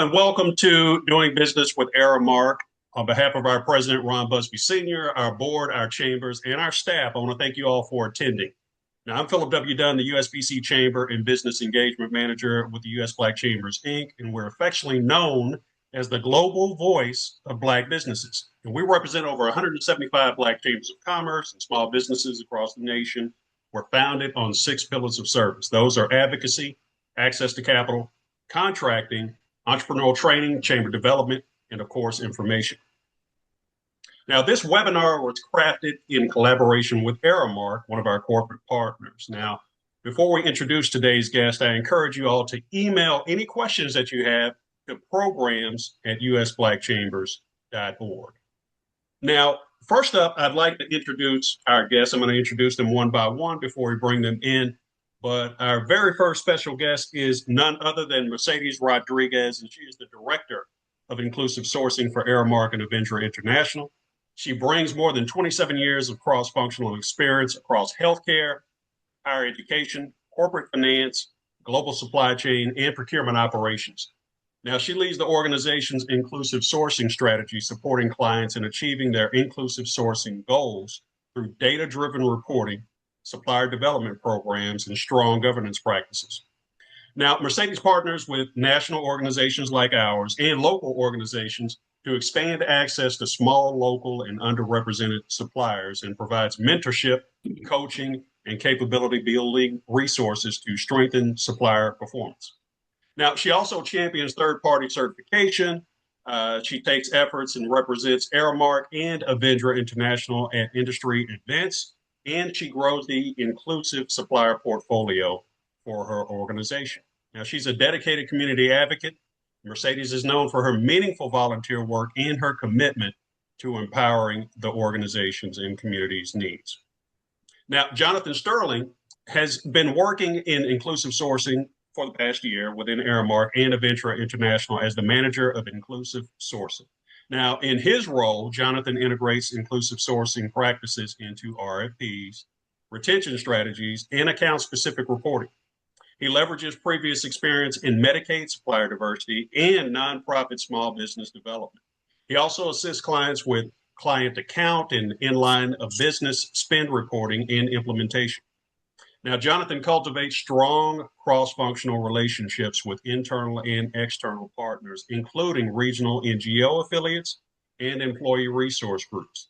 And welcome to Doing Business with Aramark. On behalf of our president, Ron Busby Sr., our board, our chambers, and our staff, I want to thank you all for attending. Now, I'm Philip W. Dunn, the USBC Chamber and Business Engagement Manager with the U.S. Black Chambers, Inc., and we're affectionately known as the global voice of Black businesses. And we represent over 175 Black chambers of commerce and small businesses across the nation. We're founded on 6 pillars of service. Those are advocacy, access to capital, contracting, entrepreneurial training, chamber development, and of course, information. Now, this webinar was crafted in collaboration with Aramark, one of our corporate partners. Now, before we introduce today's guest, I encourage you all to email any questions that you have to programs@usblackchambers.org. Now, first up, I'd like to introduce our guests. I'm going to introduce them one by one before we bring them in. But our very first special guest is none other than Mercedes Rodriguez, and she is the Director of Inclusive Sourcing for Aramark and Avendra International. She brings more than 27 years of cross-functional experience across healthcare, higher education, corporate finance, global supply chain, and procurement operations. Now, she leads the organization's inclusive sourcing strategy, supporting clients in achieving their inclusive sourcing goals through data-driven reporting, supplier development programs, and strong governance practices. Now, Mercedes partners with national organizations like ours and local organizations to expand access to small, local, and underrepresented suppliers and provides mentorship, coaching, and capability building resources to strengthen supplier performance. Now, she also champions third-party certification. She takes efforts and represents Aramark and Avendra International at industry events, and she grows the inclusive supplier portfolio for her organization. Now, she's a dedicated community advocate. Mercedes is known for her meaningful volunteer work and her commitment to empowering the organization's and community's needs. Now, Jonathan Sterling has been working in inclusive sourcing for the past year within Aramark and Avendra International as the manager of inclusive sourcing. Now, in his role, Jonathan integrates inclusive sourcing practices into RFPs, retention strategies, and account-specific reporting. He leverages previous experience in Medicaid supplier diversity and nonprofit small business development. He also assists clients with client account and inline of business spend reporting and implementation. Now, Jonathan cultivates strong cross-functional relationships with internal and external partners, including regional NGO affiliates and employee resource groups.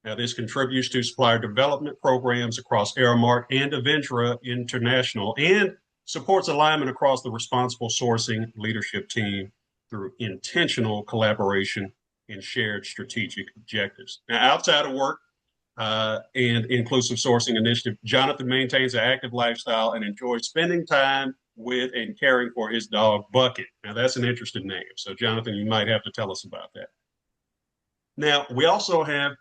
Now, this contributes to supplier development programs across Aramark and Avendra International and supports alignment across the responsible sourcing leadership team through intentional collaboration and shared strategic objectives. Now, outside of work, and inclusive sourcing initiative, Jonathan maintains an active lifestyle and enjoys spending time with and caring for his dog, Bucket. Now, that's an interesting name. So, Jonathan, you might have to tell us about that. Now, we also have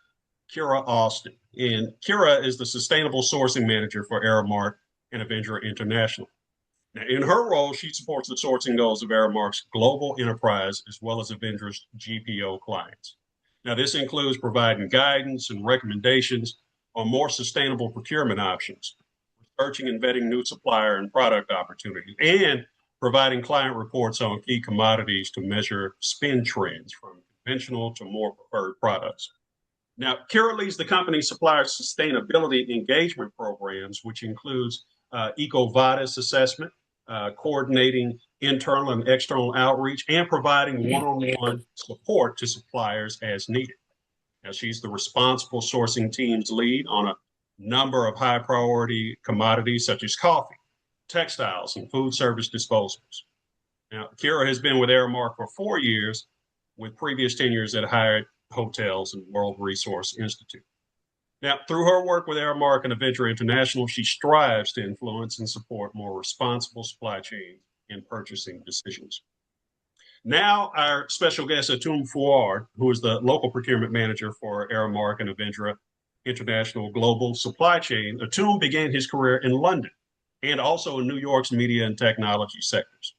Kira Austin, and Kira is the Sustainable Sourcing Manager for Aramark and Avendra International. Now, in her role, she supports the sourcing goals of Aramark's global enterprise as well as Avendra's GPO clients. Now, this includes providing guidance and recommendations on more sustainable procurement options, researching and vetting new supplier and product opportunities, and providing client reports on key commodities to measure spend trends from conventional to more preferred products. Now, Kira leads the company's supplier sustainability engagement programs, which includes EcoVadis assessment, coordinating internal and external outreach, and providing one-on-one support to suppliers as needed. Now, she's the responsible sourcing team's lead on a number of high priority commodities such as coffee, textiles, and food service disposables. Now, Kira has been with Aramark for 4 years with previous tenures at Hyatt Hotels and World Resource Institute. Now, through her work with Aramark and Avendra International, she strives to influence and support more responsible supply chains and purchasing decisions. Now, our special guest, Atum Fouad, who is the local procurement manager for Aramark and Avendra International Global Supply Chain. Atum began his career in London and also in New York's media and technology sectors.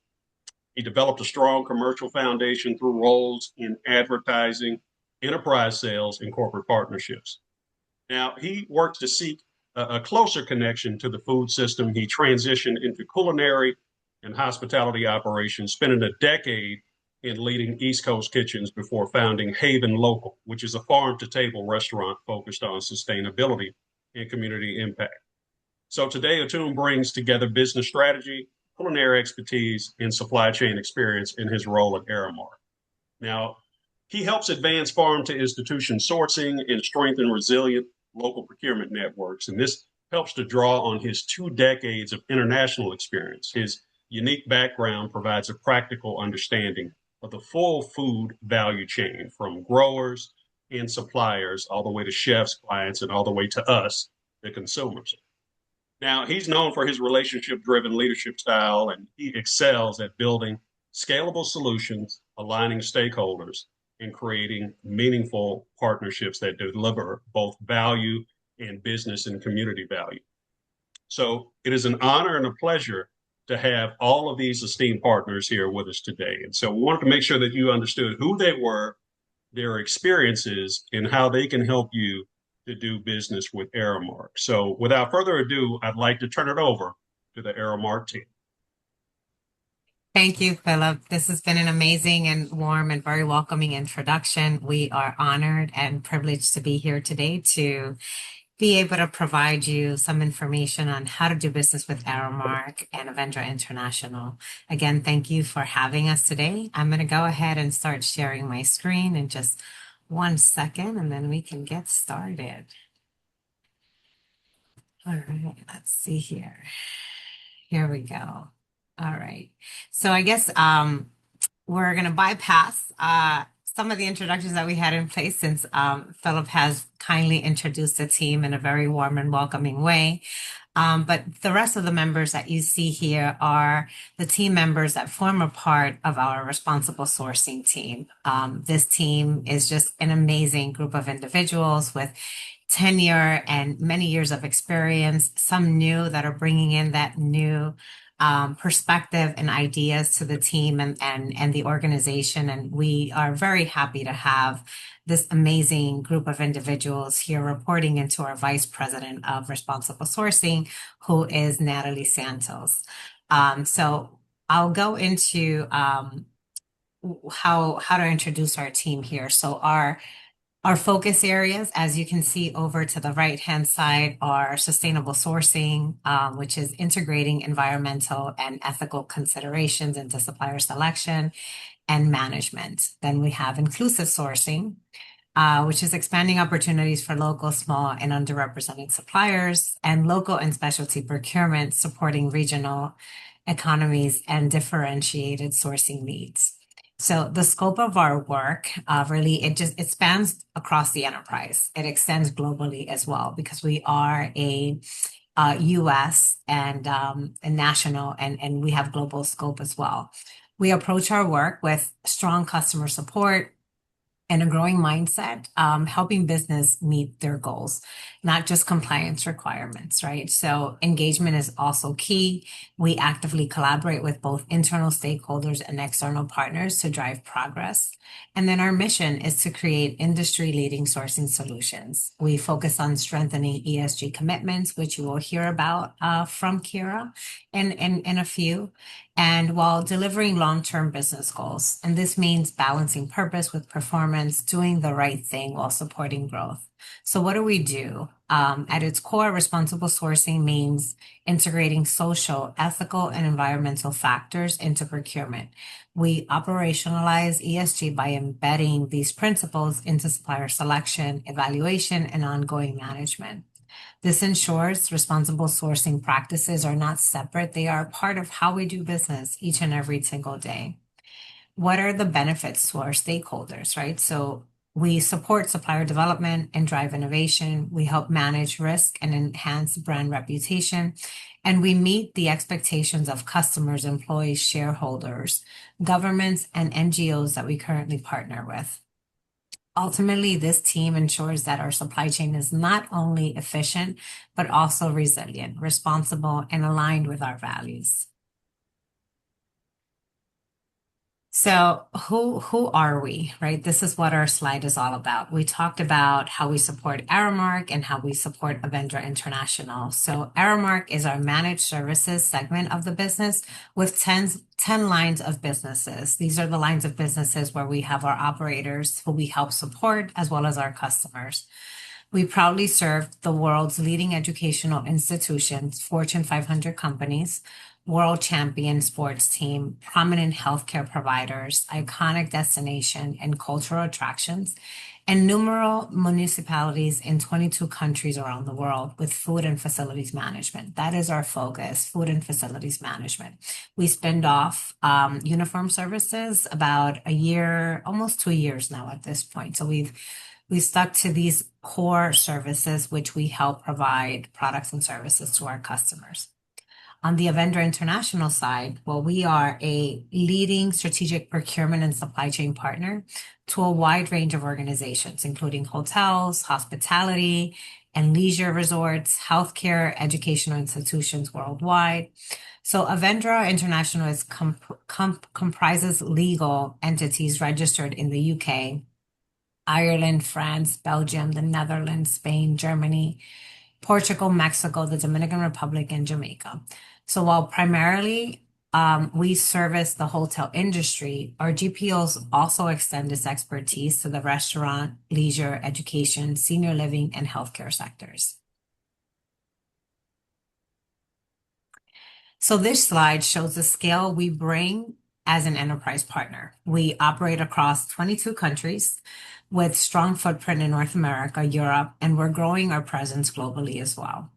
He developed a strong commercial foundation through roles in advertising, enterprise sales, and corporate partnerships. Now, he works to seek a closer connection to the food system. He transitioned into culinary and hospitality operations, spending a decade in leading East Coast kitchens before founding Haven Local, which is a farm to table restaurant focused on sustainability and community impact. So today, Atum brings together business strategy, culinary expertise, and supply chain experience in his role at Aramark. Now, he helps advance farm to institution sourcing and strengthen resilient local procurement networks. And this helps to draw on his 2 decades of international experience. His unique background provides a practical understanding of the full food value chain from growers and suppliers all the way to chefs, clients, and all the way to us, the consumers. Now, he's known for his relationship driven leadership style, and he excels at building scalable solutions, aligning stakeholders, and creating meaningful partnerships that deliver both value and business and community value. So it is an honor and a pleasure to have all of these esteemed partners here with us today. And so we wanted to make sure that you understood who they were, their experiences, and how they can help you to do business with Aramark. So without further ado, I'd like to turn it over to the Aramark team. Thank you, Philip. This has been an amazing and warm and very welcoming introduction. We are honored and privileged to be here today to be able to provide you some information on how to do business with Aramark and Avendra International. Again, thank you for having us today. I'm going to go ahead and start sharing my screen in just 1 second, and then we can get started. All right, let's see here. Here we go. All right. So I guess we're going to bypass some of the introductions that we had in place since Philip has kindly introduced the team in a very warm and welcoming way. But the rest of the members that you see here are the team members that form a part of our responsible sourcing team. This team is just an amazing group of individuals with tenure and many years of experience, some new that are bringing in that new perspective and ideas to the team and the organization. And we are very happy to have this amazing group of individuals here reporting into our Vice President of Responsible Sourcing, who is Natalie Santos. So I'll go into how to introduce our team here. So our focus areas, as you can see over to the right-hand side, are sustainable sourcing, which is integrating environmental and ethical considerations into supplier selection and management. Then we have inclusive sourcing, which is expanding opportunities for local, small, and underrepresented suppliers, and local and specialty procurement, supporting regional economies and differentiated sourcing needs. So the scope of our work really it spans across the enterprise. It extends globally as well because we are a U.S. and national and we have global scope as well. We approach our work with strong customer support and a growing mindset, helping business meet their goals, not just compliance requirements, right? So engagement is also key. We actively collaborate with both internal stakeholders and external partners to drive progress. And then our mission is to create industry-leading sourcing solutions. We focus on strengthening ESG commitments, which you will hear about from Kira in a few, and while delivering long-term business goals. And this means balancing purpose with performance, doing the right thing while supporting growth. So what do we do? At its core, responsible sourcing means integrating social, ethical, and environmental factors into procurement. We operationalize ESG by embedding these principles into supplier selection, evaluation, and ongoing management. This ensures responsible sourcing practices are not separate. They are part of how we do business each and every single day. What are the benefits to our stakeholders, right? So we support supplier development and drive innovation. We help manage risk and enhance brand reputation. And we meet the expectations of customers, employees, shareholders, governments, and NGOs that we currently partner with. Ultimately, this team ensures that our supply chain is not only efficient, but also resilient, responsible, and aligned with our values. So who are we, right? This is what our slide is all about. We talked about how we support Aramark and how we support Avendra International. So Aramark is our managed services segment of the business with 10 lines of businesses. These are the lines of businesses where we have our operators who we help support as well as our customers. We proudly serve the world's leading educational institutions, Fortune 500 companies, world champion sports team, prominent healthcare providers, iconic destination and cultural attractions, and numerous municipalities in 22 countries around the world with food and facilities management. That is our focus, food and facilities management. We spinned off uniform services about a year, almost 2 years now at this point. So we stuck to these core services, which we help provide products and services to our customers. On the Avendra International side, well, we are a leading strategic procurement and supply chain partner to a wide range of organizations, including hotels, hospitality, and leisure resorts, healthcare, educational institutions worldwide. So Avendra International is comprises legal entities registered in the UK, Ireland, France, Belgium, the Netherlands, Spain, Germany, Portugal, Mexico, the Dominican Republic, and Jamaica. So while primarily we service the hotel industry, our GPOs also extend this expertise to the restaurant, leisure, education, senior living, and healthcare sectors. So this slide shows the scale we bring as an enterprise partner. We operate across 22 countries with strong footprint in North America, Europe, and we're growing our presence globally as well.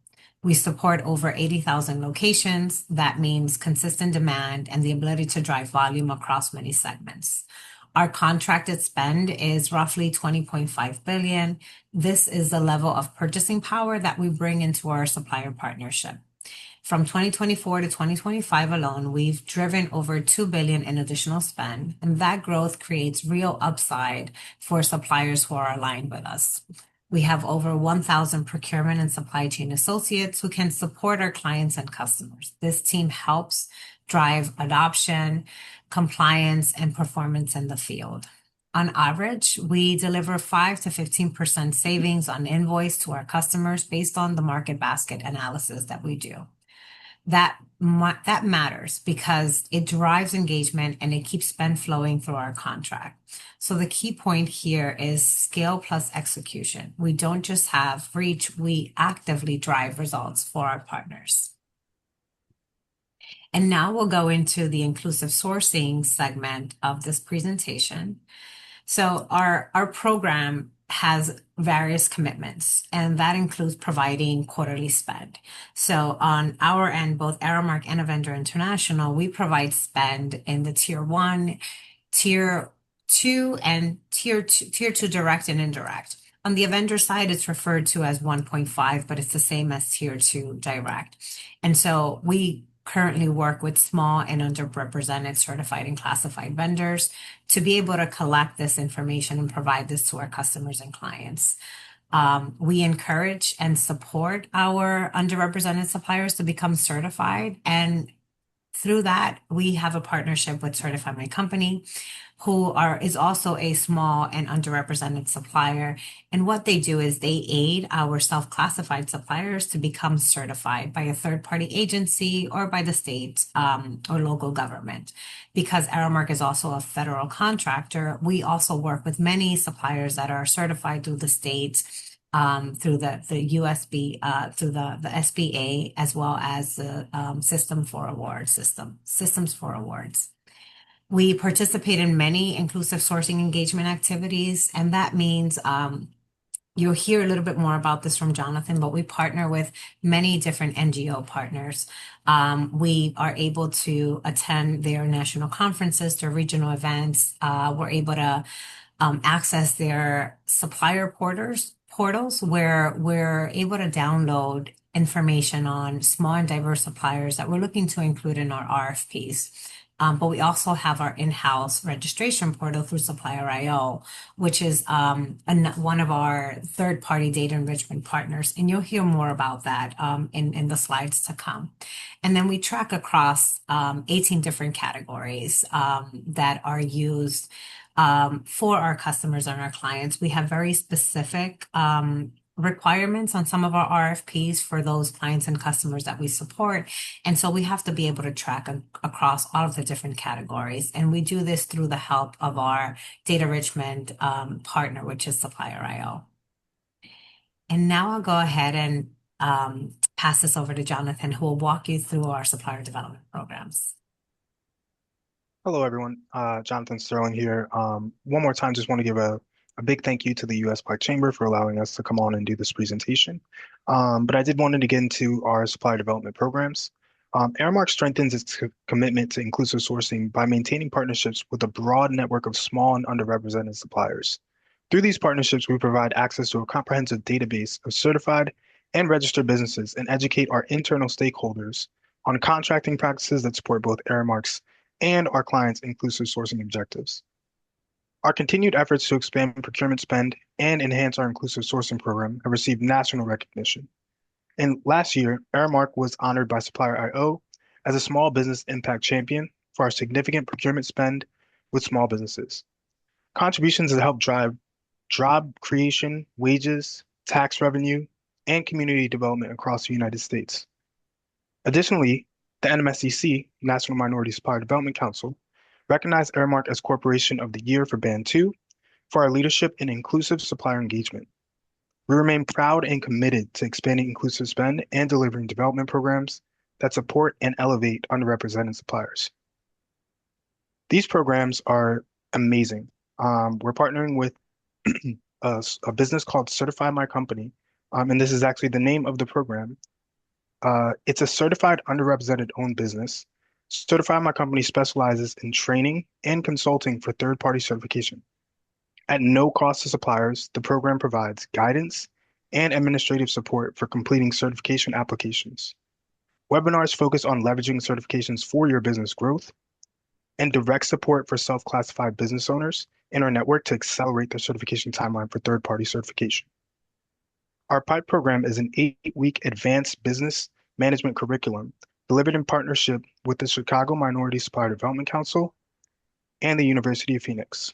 We support over 80,000 locations. That means consistent demand and the ability to drive volume across many segments. Our contracted spend is roughly 20.5 billion. This is the level of purchasing power that we bring into our supplier partnership. From 2024 to 2025 alone, we've driven over 2 billion in additional spend, and that growth creates real upside for suppliers who are aligned with us. We have over 1,000 procurement and supply chain associates who can support our clients and customers. This team helps drive adoption, compliance, and performance in the field. On average, we deliver 5 to 15% savings on invoice to our customers based on the market basket analysis that we do. That matters because it drives engagement and it keeps spend flowing through our contract. So the key point here is scale plus execution. We don't just have reach, we actively drive results for our partners. And now we'll go into the inclusive sourcing segment of this presentation. So our program has various commitments, and that includes providing quarterly spend. So on our end, both Aramark and Avendra International, we provide spend in the tier 1, tier 2, and tier 2 direct and indirect. On the Avendra side, it's referred to as 1.5, but it's the same as tier 2 direct. And so we currently work with small and underrepresented certified and classified vendors to be able to collect this information and provide this to our customers and clients. We encourage and support our underrepresented suppliers to become certified. And through that, we have a partnership with Certify My Company, who is also a small and underrepresented supplier. And what they do is they aid our self-classified suppliers to become certified by a third-party agency or by the state or local government. Because Aramark is also a federal contractor, we also work with many suppliers that are certified through the state, through the USB, through the SBA, as well as the Systems for Awards. We participate in many inclusive sourcing engagement activities, and that means you'll hear a little bit more about this from Jonathan, but we partner with many different NGO partners. We are able to attend their national conferences, their regional events. We're able to access their supplier portals where we're able to download information on small and diverse suppliers that we're looking to include in our RFPs. But we also have our in-house registration portal through Supplier IO, which is one of our third-party data enrichment partners. And you'll hear more about that in the slides to come. And then we track across 18 different categories that are used for our customers and our clients. We have very specific requirements on some of our RFPs for those clients and customers that we support. And so we have to be able to track across all of the different categories. And we do this through the help of our data enrichment partner, which is Supplier IO. And now I'll go ahead and pass this over to Jonathan, who will walk you through our supplier development programs. Hello, everyone. Jonathan Sterling here. One more time, just want to give a big thank you to the U.S. Black Chamber for allowing us to come on and do this presentation. But I did want to get into our supplier development programs. Aramark strengthens its commitment to inclusive sourcing by maintaining partnerships with a broad network of small and underrepresented suppliers. Through these partnerships, we provide access to a comprehensive database of certified and registered businesses and educate our internal stakeholders on contracting practices that support both Aramark's and our clients' inclusive sourcing objectives. Our continued efforts to expand procurement spend and enhance our inclusive sourcing program have received national recognition. And last year, Aramark was honored by Supplier IO as a small business impact champion for our significant procurement spend with small businesses. Contributions that help drive job creation, wages, tax revenue, and community development across the United States. Additionally, the NMSDC, National Minority Supplier Development Council, recognized Aramark as Corporation of the Year for Band 2 for our leadership in inclusive supplier engagement. We remain proud and committed to expanding inclusive spend and delivering development programs that support and elevate underrepresented suppliers. These programs are amazing. We're partnering with a business called Certify My Company, and this is actually the name of the program. It's a certified underrepresented owned business. Certify My Company specializes in training and consulting for third-party certification. At no cost to suppliers, the program provides guidance and administrative support for completing certification applications. Webinars focus on leveraging certifications for your business growth and direct support for self-classified business owners in our network to accelerate the certification timeline for third-party certification. Our PIPE program is an 8-week advanced business management curriculum delivered in partnership with the Chicago Minority Supplier Development Council and the University of Phoenix.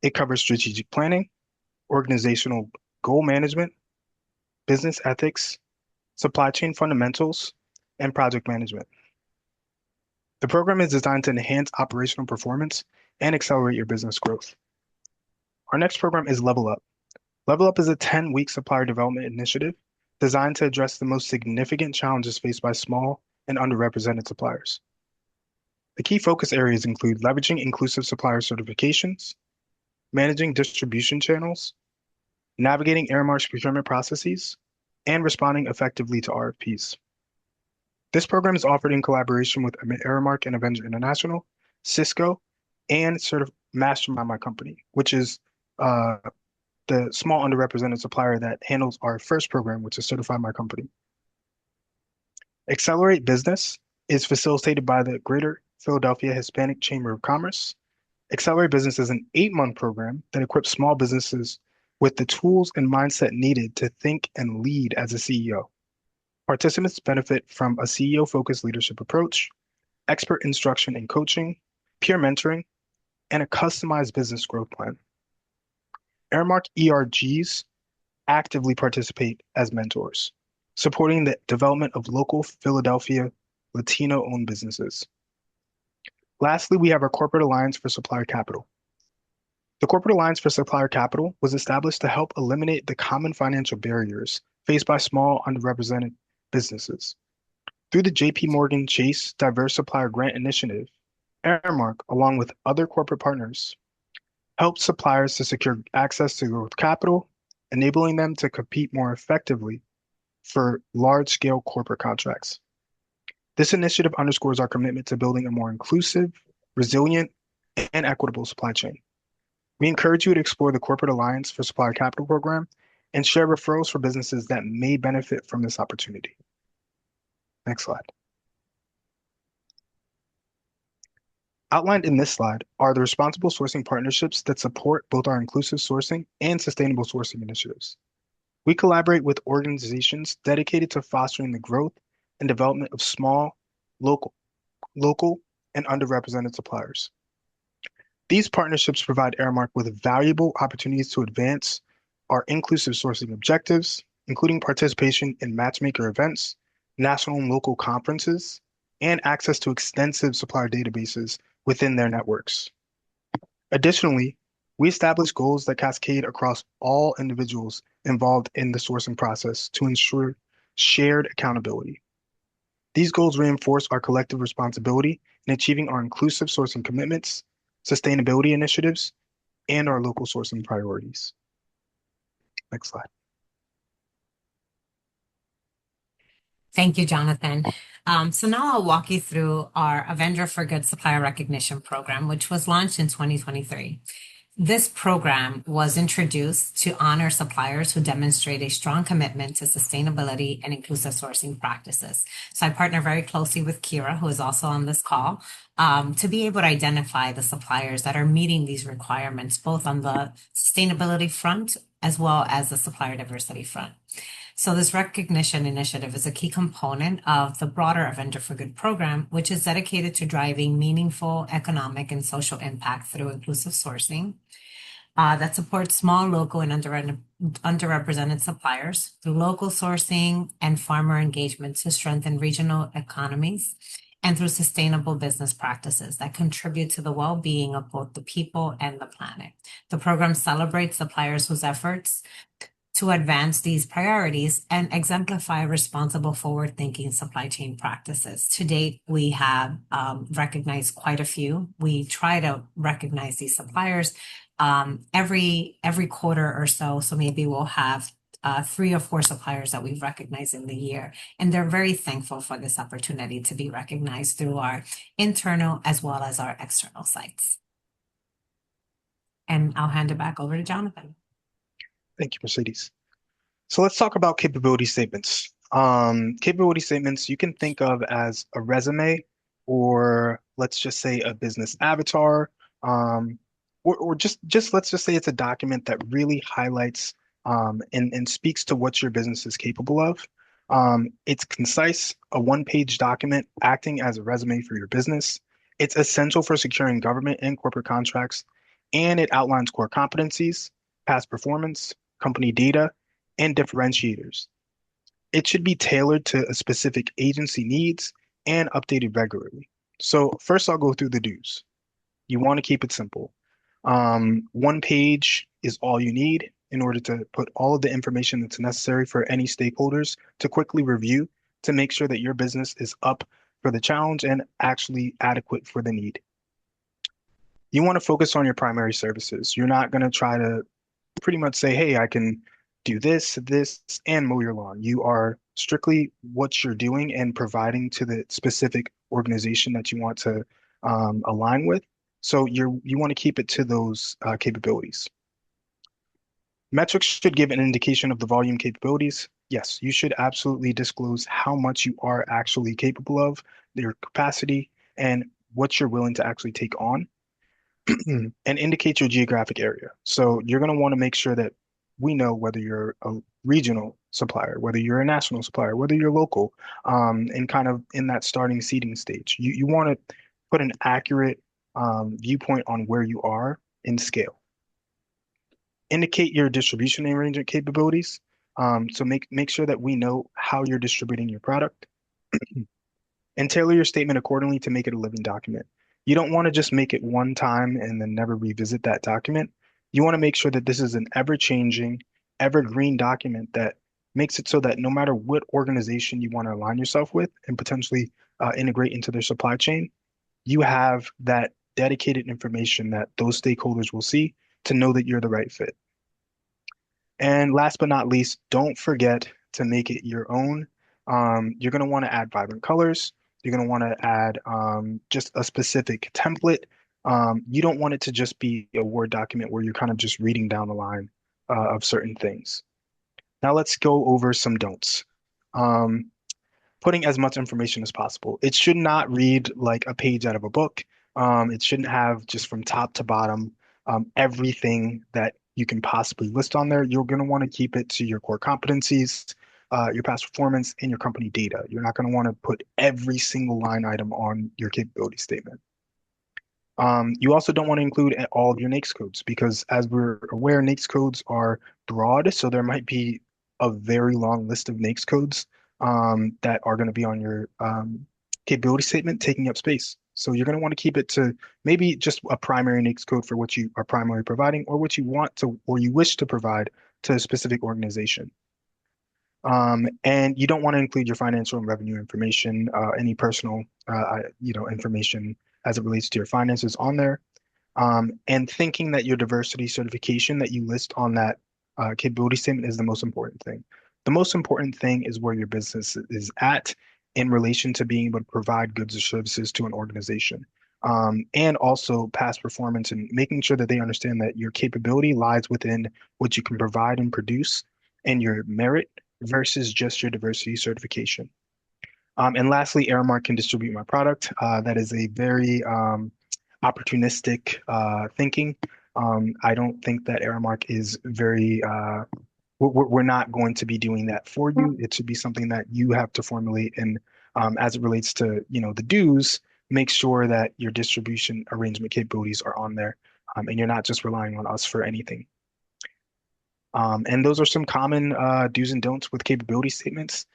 It covers strategic planning, organizational goal management, business ethics, supply chain fundamentals, and project management. The program is designed to enhance operational performance and accelerate your business growth. Our next program is Level Up. Level Up is a 10-week supplier development initiative designed to address the most significant challenges faced by small and underrepresented suppliers. The key focus areas include leveraging inclusive supplier certifications, managing distribution channels, navigating Aramark's procurement processes, and responding effectively to RFPs. This program is offered in collaboration with Aramark and Avendra International, Cisco, and Mastermind My Company, which is the small underrepresented supplier that handles our first program, which is Certify My Company. Accelerate Business is facilitated by the Greater Philadelphia Hispanic Chamber of Commerce. Accelerate Business is an 8-month program that equips small businesses with the tools and mindset needed to think and lead as a CEO. Participants benefit from a CEO-focused leadership approach, expert instruction and coaching, peer mentoring, and a customized business growth plan. Aramark ERGs actively participate as mentors, supporting the development of local Philadelphia Latino-owned businesses. Lastly, we have our Corporate Alliance for Supplier Capital. The Corporate Alliance for Supplier Capital was established to help eliminate the common financial barriers faced by small underrepresented businesses. Through the JP Morgan Chase Diverse Supplier Grant Initiative, Aramark, along with other corporate partners, helps suppliers to secure access to growth capital, enabling them to compete more effectively for large-scale corporate contracts. This initiative underscores our commitment to building a more inclusive, resilient, and equitable supply chain. We encourage you to explore the Corporate Alliance for Supplier Capital program and share referrals for businesses that may benefit from this opportunity. Next slide. Outlined in this slide are the responsible sourcing partnerships that support both our inclusive sourcing and sustainable sourcing initiatives. We collaborate with organizations dedicated to fostering the growth and development of small, local, local, and underrepresented suppliers. These partnerships provide Aramark with valuable opportunities to advance our inclusive sourcing objectives, including participation in matchmaker events, national and local conferences, and access to extensive supplier databases within their networks. Additionally, we establish goals that cascade across all individuals involved in the sourcing process to ensure shared accountability. These goals reinforce our collective responsibility in achieving our inclusive sourcing commitments, sustainability initiatives, and our local sourcing priorities. Next slide. Thank you, Jonathan. So now I'll walk you through our Avendra for Good Supplier Recognition Program, which was launched in 2023. This program was introduced to honor suppliers who demonstrate a strong commitment to sustainability and inclusive sourcing practices. So I partner very closely with Kira, who is also on this call, to be able to identify the suppliers that are meeting these requirements, both on the sustainability front as well as the supplier diversity front. So this recognition initiative is a key component of the broader Avendra for Good program, which is dedicated to driving meaningful economic and social impact through inclusive sourcing that supports small, local, and underrepresented suppliers through local sourcing and farmer engagement to strengthen regional economies and through sustainable business practices that contribute to the well-being of both the people and the planet. The program celebrates suppliers whose efforts to advance these priorities and exemplify responsible forward-thinking supply chain practices. To date, we have recognized quite a few. We try to recognize these suppliers every quarter or so. So maybe we'll have 3 or 4 suppliers that we've recognized in the year. And they're very thankful for this opportunity to be recognized through our internal as well as our external sites. And I'll hand it back over to Jonathan. Thank you, Mercedes. So let's talk about capability statements. Capability statements you can think of as a resume, or let's just say a business avatar, or just let's just say it's a document that really highlights and speaks to what your business is capable of. It's concise, a one-page document acting as a resume for your business. It's essential for securing government and corporate contracts, and it outlines core competencies, past performance, company data, and differentiators. It should be tailored to a specific agency needs and updated regularly. So first I'll go through the do's. You want to keep it simple. One page is all you need in order to put all of the information that's necessary for any stakeholders to quickly review to make sure that your business is up for the challenge and actually adequate for the need. You want to focus on your primary services. You're not going to try to pretty much say, hey, I can do this, and mow your lawn. You are strictly what you're doing and providing to the specific organization that you want to align with. So you want to keep it to those capabilities. Metrics should give an indication of the volume capabilities. Yes, you should absolutely disclose how much you are actually capable of, your capacity, and what you're willing to actually take on, and indicate your geographic area. So you're going to want to make sure that we know whether you're a regional supplier, whether you're a national supplier, whether you're local, and kind of in that starting seeding stage. You want to put an accurate viewpoint on where you are in scale. Indicate your distribution arrangement capabilities. So make sure that we know how you're distributing your product, and tailor your statement accordingly to make it a living document. You don't want to just make it one time and then never revisit that document. You want to make sure that this is an ever-changing, evergreen document that makes it so that no matter what organization you want to align yourself with and potentially integrate into their supply chain, you have that dedicated information that those stakeholders will see to know that you're the right fit. And last but not least, don't forget to make it your own. You're going to want to add vibrant colors. You're going to want to add just a specific template. You don't want it to just be a Word document where you're kind of just reading down the line of certain things. Now let's go over some don'ts. Putting as much information as possible. It should not read like a page out of a book. It shouldn't have just from top to bottom everything that you can possibly list on there. You're going to want to keep it to your core competencies, your past performance, and your company data. You're not going to want to put every single line item on your capability statement. You also don't want to include all of your NAICS codes because, as we're aware, NAICS codes are broad, so there might be a very long list of NAICS codes that are going to be on your capability statement, taking up space. So you're going to want to keep it to maybe just a primary NAICS code for what you are primarily providing, or what you want to, or you wish to provide to a specific organization. And you don't want to include your financial and revenue information, any personal, information as it relates to your finances on there. And thinking that your diversity certification that you list on that capability statement is the most important thing. The most important thing is where your business is at in relation to being able to provide goods or services to an organization. And also past performance and making sure that they understand that your capability lies within what you can provide and produce and your merit versus just your diversity certification. And lastly, Aramark can distribute my product. That is a very opportunistic thinking. I don't think that Aramark is very, we're not going to be doing that for you. It should be something that you have to formulate. And as it relates to, the dues, make sure that your distribution arrangement capabilities are on there. And you're not just relying on us for anything. And those are some common do's and don'ts with capability statements.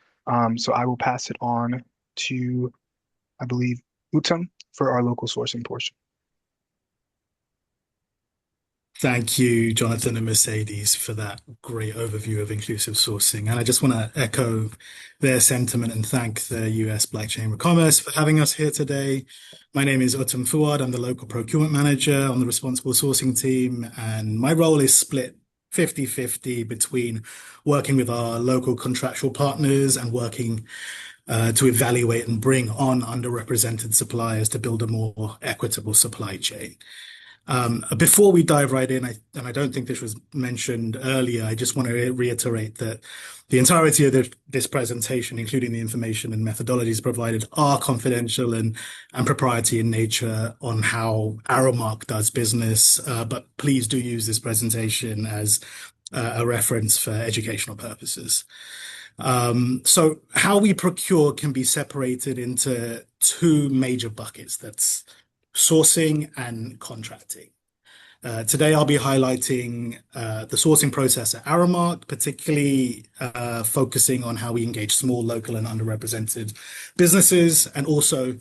So I will pass it on to, I believe, Uttam for our local sourcing portion. Thank you, Jonathan and Mercedes, for that great overview of inclusive sourcing. And I just want to echo their sentiment and thank the US Black Chamber of Commerce for having us here today. My name is Uttam Fuad. I'm the local procurement manager on the responsible sourcing team, and my role is split 50-50 between working with our local contractual partners and working to evaluate and bring on underrepresented suppliers to build a more equitable supply chain. Before we dive right in, and I don't think this was mentioned earlier, I just want to reiterate that the entirety of this presentation, including the information and methodologies provided, are confidential and proprietary in nature on how Aramark does business, but please do use this presentation as a reference for educational purposes. So how we procure can be separated into two major buckets. That's sourcing and contracting. Today, I'll be highlighting the sourcing process at Aramark, particularly focusing on how we engage small, local, and underrepresented businesses, and also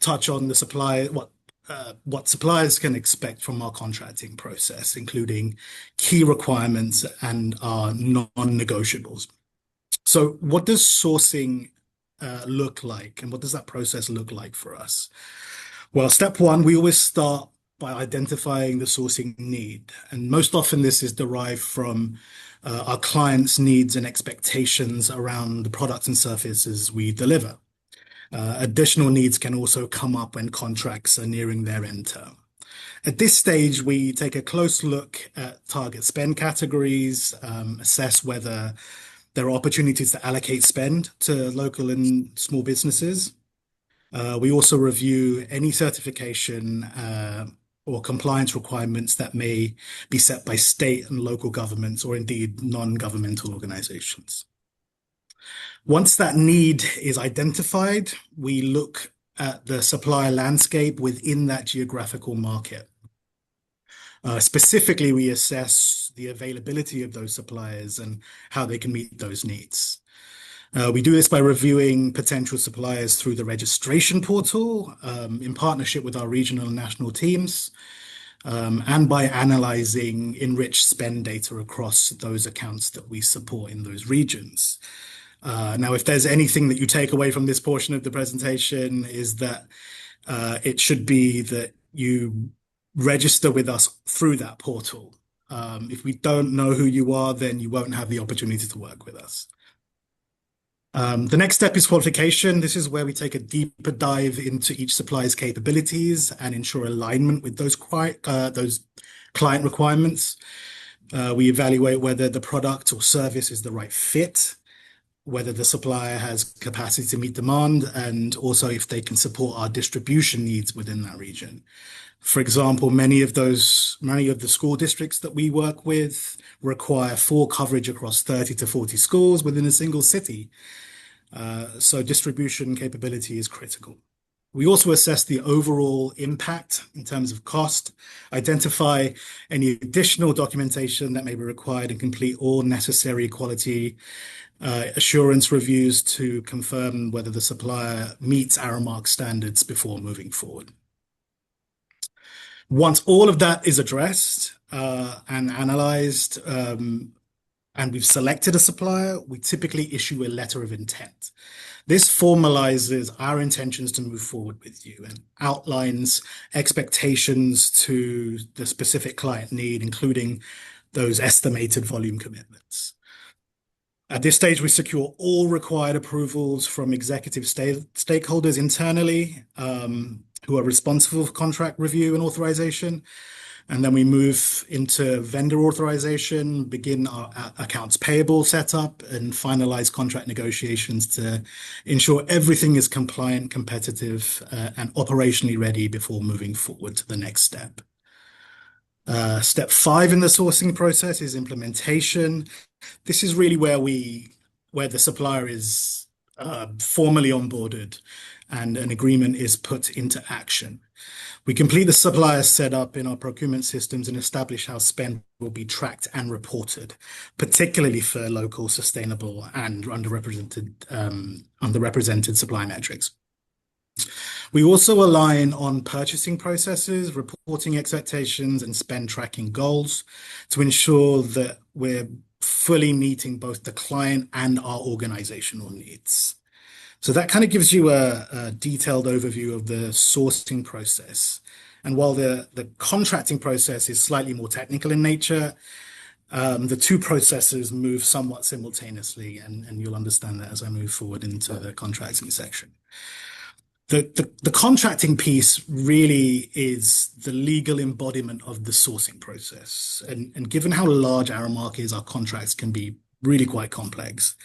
touch on the supply, what suppliers can expect from our contracting process, including key requirements and our non-negotiables. So what does sourcing look like, and what does that process look like for us? Well, step one, we always start by identifying the sourcing need. And most often this is derived from our clients' needs and expectations around the products and services we deliver. Additional needs can also come up when contracts are nearing their end term. At this stage, we take a close look at target spend categories, assess whether there are opportunities to allocate spend to local and small businesses. We also review any certification or compliance requirements that may be set by state and local governments or indeed non-governmental organizations. Once that need is identified, we look at the supplier landscape within that geographical market. Specifically, we assess the availability of those suppliers and how they can meet those needs. We do this by reviewing potential suppliers through the registration portal in partnership with our regional and national teams, and by analyzing enriched spend data across those accounts that we support in those regions. Now, if there's anything that you take away from this portion of the presentation, is that it should be that you register with us through that portal. If we don't know who you are, then you won't have the opportunity to work with us. The next step is qualification. This is where we take a deeper dive into each supplier's capabilities and ensure alignment with those client requirements. We evaluate whether the product or service is the right fit, whether the supplier has capacity to meet demand, and also if they can support our distribution needs within that region. For example, many of the school districts that we work with require full coverage across 30 to 40 schools within a single city. So distribution capability is critical. We also assess the overall impact in terms of cost, identify any additional documentation that may be required, and complete all necessary quality assurance reviews to confirm whether the supplier meets Aramark standards before moving forward. Once all of that is addressed and analyzed, and we've selected a supplier, we typically issue a letter of intent. This formalizes our intentions to move forward with you and outlines expectations to the specific client need, including those estimated volume commitments. At this stage, we secure all required approvals from executive stakeholders internally, who are responsible for contract review and authorization. And then we move into vendor authorization, begin our accounts payable setup, and finalize contract negotiations to ensure everything is compliant, competitive, and operationally ready before moving forward to the next step. Step 5 in the sourcing process is implementation. This is really where the supplier is formally onboarded and an agreement is put into action. We complete the supplier setup in our procurement systems and establish how spend will be tracked and reported, particularly for local, sustainable, and underrepresented supply metrics. We also align on purchasing processes, reporting expectations, and spend tracking goals to ensure that we're fully meeting both the client and our organizational needs. So that kind of gives you a detailed overview of the sourcing process. And while the contracting process is slightly more technical in nature, the two processes move somewhat simultaneously, and you'll understand that as I move forward into the contracting section. The contracting piece really is the legal embodiment of the sourcing process. And given how large Aramark is, our contracts can be really quite complex.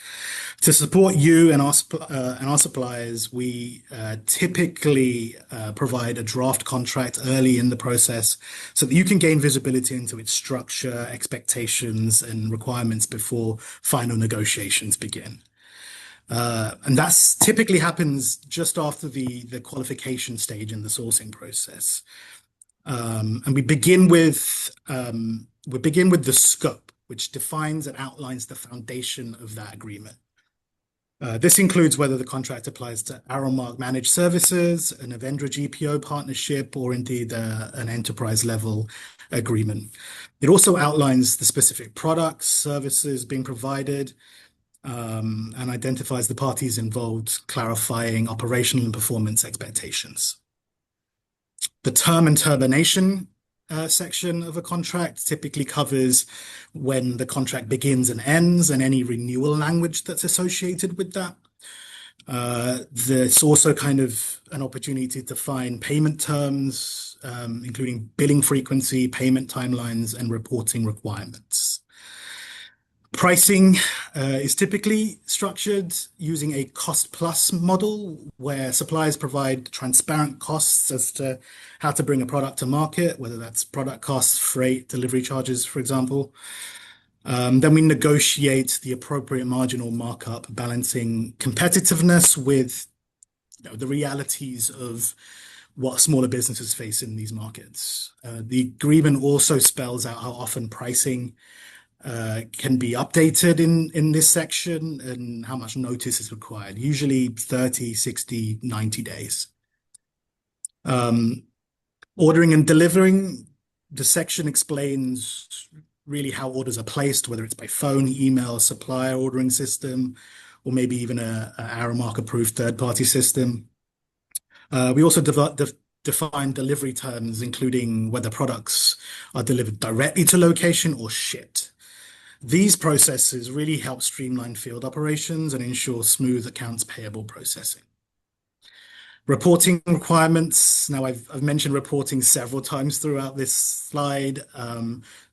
To support you and our suppliers, we typically provide a draft contract early in the process so that you can gain visibility into its structure, expectations, and requirements before final negotiations begin. And that typically happens just after the qualification stage in the sourcing process. And we begin with the scope, which defines and outlines the foundation of that agreement. This includes whether the contract applies to Aramark Managed Services, an Avendra GPO partnership, or indeed an enterprise level agreement. It also outlines the specific products, services being provided, and identifies the parties involved, clarifying operational and performance expectations. The term and termination section of a contract typically covers when the contract begins and ends and any renewal language that's associated with that. There's also kind of an opportunity to define payment terms, including billing frequency, payment timelines, and reporting requirements. Pricing is typically structured using a cost-plus model where suppliers provide transparent costs as to how to bring a product to market, whether that's product costs, freight, delivery charges, for example. Then we negotiate the appropriate marginal markup, balancing competitiveness with the realities of what smaller businesses face in these markets. The agreement also spells out how often pricing can be updated in this section and how much notice is required, usually 30, 60, 90 days. Ordering and delivering, the section explains really how orders are placed, whether it's by phone, email, supplier ordering system, or maybe even a Aramark approved third-party system. We also define delivery terms, including whether products are delivered directly to location or shipped. These processes really help streamline field operations and ensure smooth accounts payable processing. Reporting requirements. Now, I've mentioned reporting several times throughout this slide.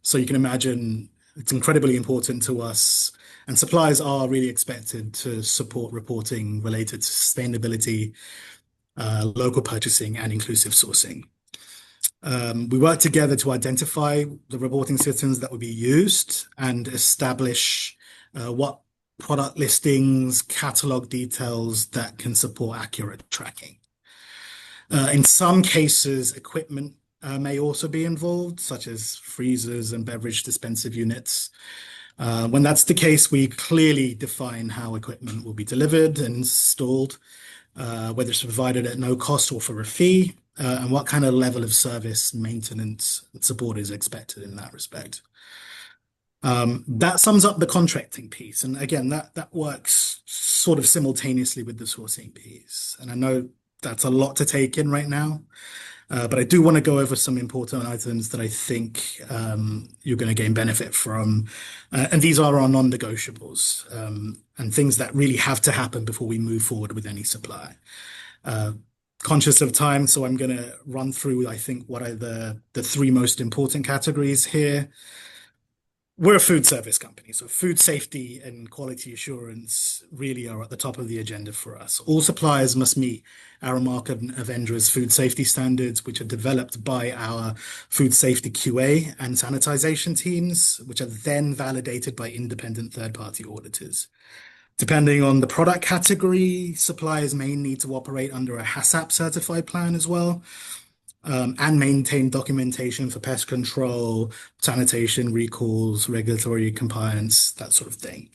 So you can imagine It's incredibly important to us, and suppliers are really expected to support reporting related to sustainability, local purchasing, and inclusive sourcing. We work together to identify the reporting systems that will be used and establish what product listings, catalog details that can support accurate tracking. In some cases, equipment may also be involved, such as freezers and beverage dispenser units. When that's the case, we clearly define how equipment will be delivered and installed, whether it's provided at no cost or for a fee, and what kind of level of service, maintenance, and support is expected in that respect. That sums up the contracting piece. And again, that works sort of simultaneously with the sourcing piece. And I know that's a lot to take in right now, but I do want to go over some important items that I think you're going to gain benefit from. And these are our non-negotiables, and things that really have to happen before we move forward with any supply. Conscious of time, so I'm going to run through, I think, what are the three most important categories here. We're a food service company, so food safety and quality assurance really are at the top of the agenda for us. All suppliers must meet Aramark and Avendra's food safety standards, which are developed by our food safety QA and sanitization teams, which are then validated by independent third-party auditors. Depending on the product category, suppliers may need to operate under a HACCP certified plan as well, and maintain documentation for pest control, sanitation, recalls, regulatory compliance, that sort of thing.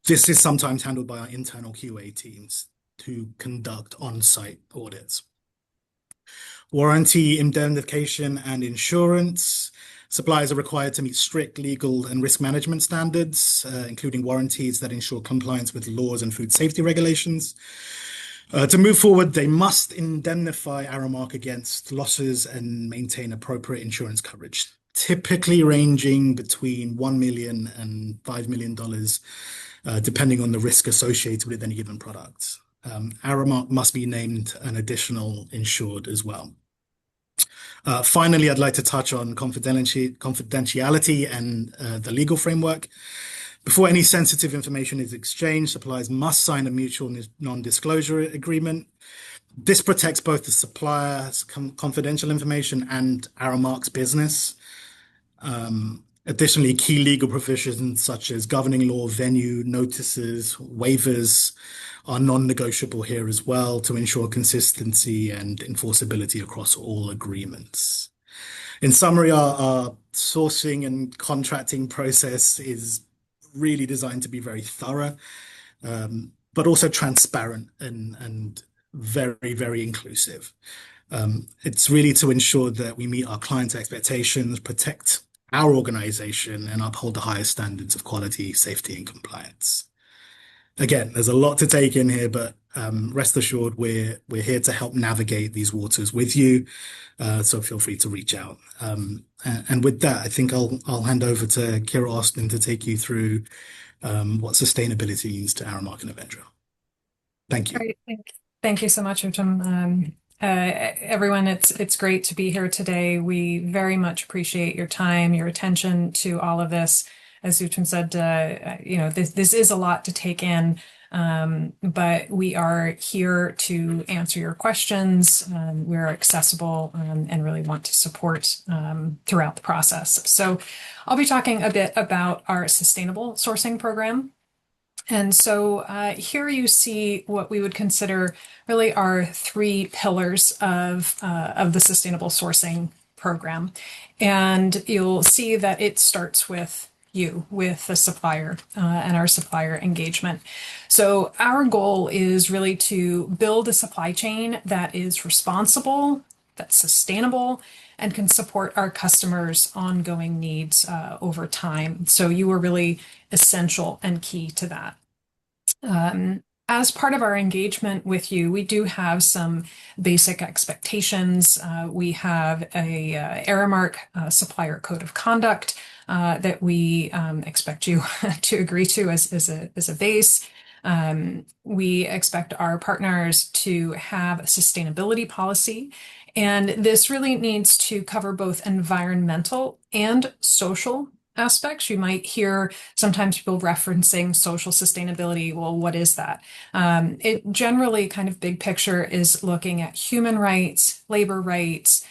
This is sometimes handled by our internal QA teams to conduct on-site audits. Warranty, indemnification, and insurance. Suppliers are required to meet strict legal and risk management standards, including warranties that ensure compliance with laws and food safety regulations. To move forward, they must indemnify Aramark against losses and maintain appropriate insurance coverage, typically ranging between $1 million and $5 million, depending on the risk associated with any given product. Aramark must be named an additional insured as well. Finally, I'd like to touch on confidentiality and the legal framework. Before any sensitive information is exchanged, suppliers must sign a mutual non-disclosure agreement. This protects both the supplier's confidential information and Aramark's business. Additionally, key legal provisions such as governing law, venue, notices, waivers are non-negotiable here as well to ensure consistency and enforceability across all agreements. In summary, our sourcing and contracting process is really designed to be very thorough, but also transparent and very, very inclusive. It's really to ensure that we meet our clients' expectations, protect our organization, and uphold the highest standards of quality, safety, and compliance. Again, there's a lot to take in here, but rest assured we're here to help navigate these waters with you. So feel free to reach out. And with that, I think I'll hand over to Kira Austin to take you through what sustainability means to Aramark and Avendra. Thank you. Great. Thank you so much, Uttam. Everyone, it's great to be here today. We very much appreciate your time, your attention to all of this. As Uttam said, this is a lot to take in, but we are here to answer your questions. We're accessible and really want to support throughout the process. So I'll be talking a bit about our sustainable sourcing program. And so here you see what we would consider really our three pillars of the sustainable sourcing program. And you'll see that it starts with the supplier and our supplier engagement. So our goal is really to build a supply chain that is responsible, that's sustainable, and can support our customers' ongoing needs over time. So you are really essential and key to that. As part of our engagement with you, we do have some basic expectations. We have a Aramark supplier code of conduct that we expect you to agree to as a base. We expect our partners to have a sustainability policy, and this really needs to cover both environmental and social aspects. You might hear sometimes people referencing social sustainability. Well, what is that? It generally kind of big picture is looking at human rights, labor rights,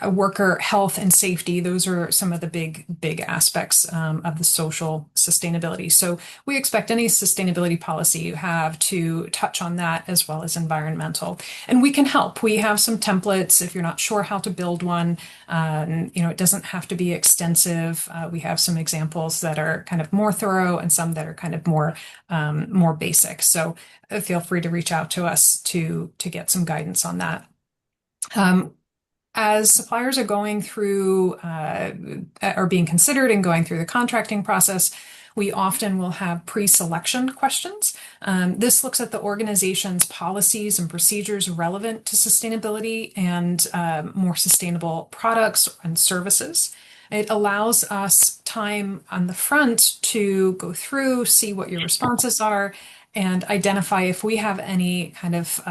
worker health and safety. Those are some of the big aspects of the social sustainability. So we expect any sustainability policy you have to touch on that as well as environmental. And we can help. We have some templates if you're not sure how to build one. It doesn't have to be extensive. We have some examples that are kind of more thorough and some that are kind of more basic. So feel free to reach out to us to get some guidance on that. As suppliers are going through, are being considered and going through the contracting process, we often will have pre-selection questions. This looks at the organization's policies and procedures relevant to sustainability and more sustainable products and services. It allows us time on the front to go through, see what your responses are, and identify if we have any kind of